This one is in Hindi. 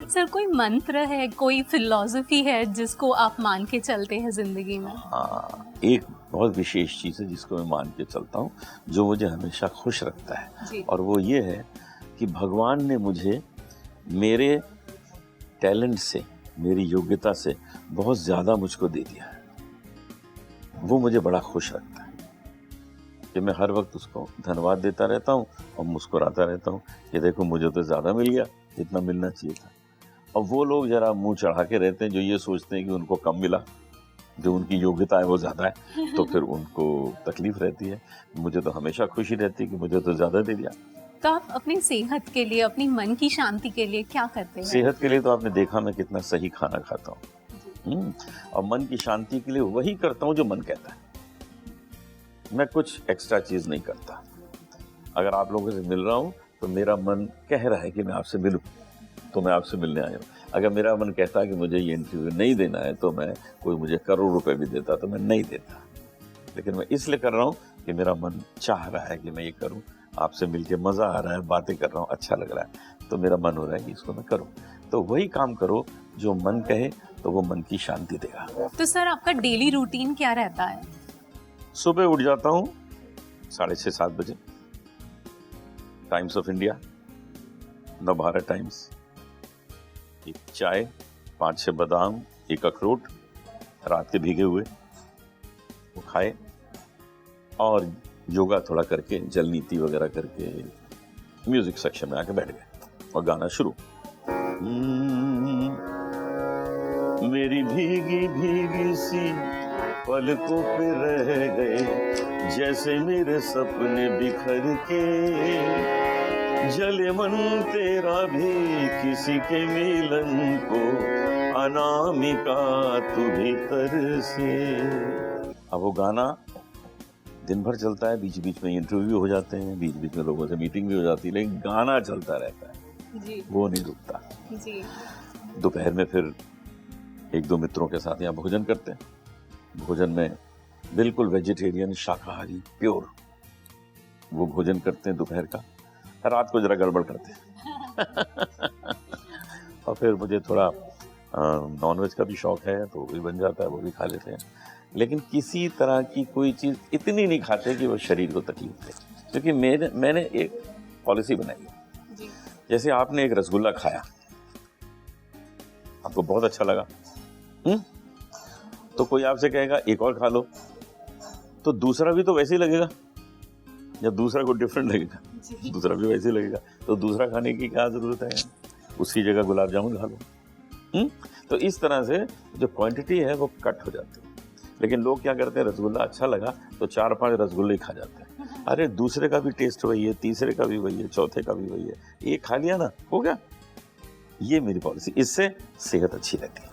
सर कोई मंत्र है, कोई फिलॉसफी है जिसको आप मान के चलते हैं जिंदगी में? हाँ, एक बहुत विशेष चीज़ है जिसको मैं मान के चलता हूँ, जो मुझे हमेशा खुश रखता है। जी। और वो ये है कि भगवान ने मुझे मेरे टैलेंट से, मेरी योग्यता से बहुत ज़्यादा मुझको दे दिया है। वो मुझे बड़ा खुश रखता है कि मैं हर वक्त उसको धन्यवाद देता रहता हूँ और मुस्कुराता रहता हूँ कि देखो मुझे तो ज़्यादा मिल गया, जितना मिलना चाहिए था। और वो लोग जरा मुंह चढ़ा के रहते हैं जो ये सोचते हैं कि उनको कम मिला, जो उनकी योग्यता है वो ज़्यादा है, तो फिर उनको तकलीफ रहती है। मुझे तो हमेशा खुशी रहती है कि मुझे तो ज़्यादा दे दिया। तो आप अपनी सेहत के लिए, अपनी मन की शांति के लिए क्या करते हैं? सेहत के लिए तो आपने देखा मैं कितना सही खाना खाता हूँ, और मन की शांति के लिए वही करता हूँ जो मन कहता है। मैं कुछ एक्स्ट्रा चीज़ नहीं करता। अगर आप लोगों से मिल रहा हूँ तो मेरा मन कह रहा है कि मैं आपसे मिलूँ, तो मैं आपसे मिलने आया हूँ। अगर मेरा मन कहता है कि मुझे ये इंटरव्यू नहीं देना है, तो मैं, कोई मुझे करोड़ रुपए भी देता तो मैं नहीं देता। लेकिन मैं इसलिए कर रहा हूँ कि मेरा मन चाह रहा है कि मैं ये करूँ, आपसे मिलके मज़ा आ रहा है, बातें कर रहा हूँ, अच्छा लग रहा है, तो मेरा मन हो रहा है कि इसको मैं करूँ। तो वही काम करो जो मन कहे, तो वो मन की शांति देगा। तो सर आपका डेली रूटीन क्या रहता है? सुबह उठ जाता हूँ 6:30-7 बजे, times of India, Navbharat times, एक चाय, 5-6 बादाम, एक अखरोट रात के भीगे हुए, वो खाए, और योगा थोड़ा करके, जल नीति वगैरह करके, म्यूजिक सेक्शन में आके बैठ गए और गाना शुरू। मेरी भीगी भीगी सी पलकों पे रह गए, जैसे मेरे सपने बिखर के, जले मन तेरा भी किसी के मिलन को, अनामिका तू भीतर से। अब वो गाना दिन भर चलता है, बीच बीच में इंटरव्यू हो जाते हैं, बीच बीच में लोगों से मीटिंग भी हो जाती है, लेकिन गाना चलता रहता है जी। वो नहीं रुकता। जी। दोपहर में फिर 1-2 मित्रों के साथ यहाँ भोजन करते हैं। भोजन में बिल्कुल वेजिटेरियन, शाकाहारी, प्योर वो भोजन करते हैं दोपहर का। रात को जरा गड़बड़ करते हैं और फिर मुझे थोड़ा नॉनवेज का भी शौक है, तो वो भी बन जाता है, वो भी खा लेते हैं। लेकिन किसी तरह की कोई चीज़ इतनी नहीं खाते कि वो शरीर को तकलीफ दे, क्योंकि मैंने एक पॉलिसी बनाई है। जी। जैसे आपने एक रसगुल्ला खाया, आपको बहुत अच्छा लगा, तो कोई आपसे कहेगा एक और खा लो, तो दूसरा भी तो वैसे ही लगेगा, या दूसरा को डिफरेंट लगेगा, दूसरा भी वैसे ही लगेगा, तो दूसरा खाने की क्या जरूरत है, उसकी जगह गुलाब जामुन खा लो। तो इस तरह से जो क्वांटिटी है वो कट हो जाती है। लेकिन लोग क्या करते हैं, रसगुल्ला अच्छा लगा तो 4-5 रसगुल्ले खा जाते हैं। अरे दूसरे का भी टेस्ट वही है, तीसरे का भी वही है, चौथे का भी वही है, एक खा लिया ना, हो गया। ये मेरी पॉलिसी, इससे सेहत अच्छी रहती है।